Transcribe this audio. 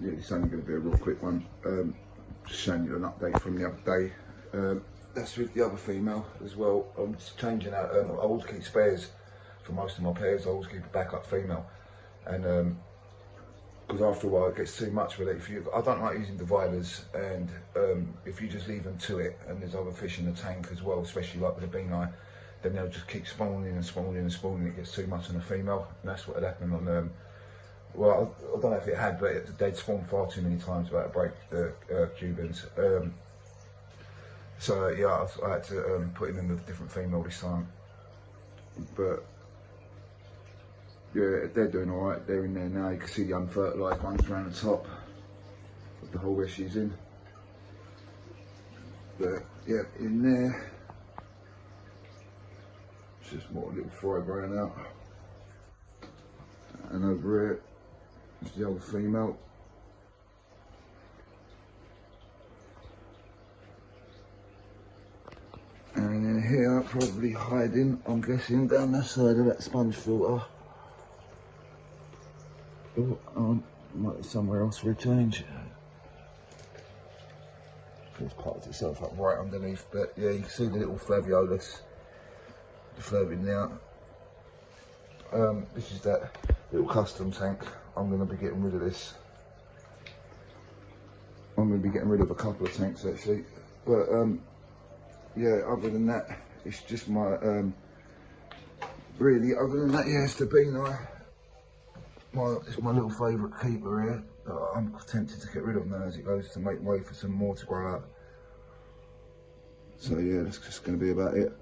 yeah, it's only going to be a real quick one. Just showing you an update from the other day. That's with the other female as well. I'm just changing out. I always keep spares for most of my pairs. I always keep a backup female, and because after a while it gets too much with it. I don't like using dividers, and if you just leave them to it, and there's other fish in the tank as well, especially like with the bean eye, then they'll just keep spawning and spawning and spawning. It gets too much on the female, and that's what had happened on. Well, I don't know if it had, but they'd spawned far too many times about to break the Cubans. So yeah, I had to put him in with a different female this time. But yeah, they're doing all right. They're in there now. You can see the unfertilised ones around the top of the hole where she's in. But yeah, in there, it's just more little fry growing out. And over here, it's the other female. And in here, probably hiding, I'm guessing, down the side of that sponge filter. Oh, might be somewhere else for a change. It's parked itself up right underneath, but yeah, you can see the little flaviolus floating out. This is that little custom tank. I'm going to be getting rid of this. I'm going to be getting rid of a couple of tanks actually, but yeah, other than that, it's just my really, other than that, yeah, it's the bean eye. It's my little favourite keeper here. I'm tempted to get rid of now as it goes to make way for some more to grow up. So yeah, that's just going to be about it.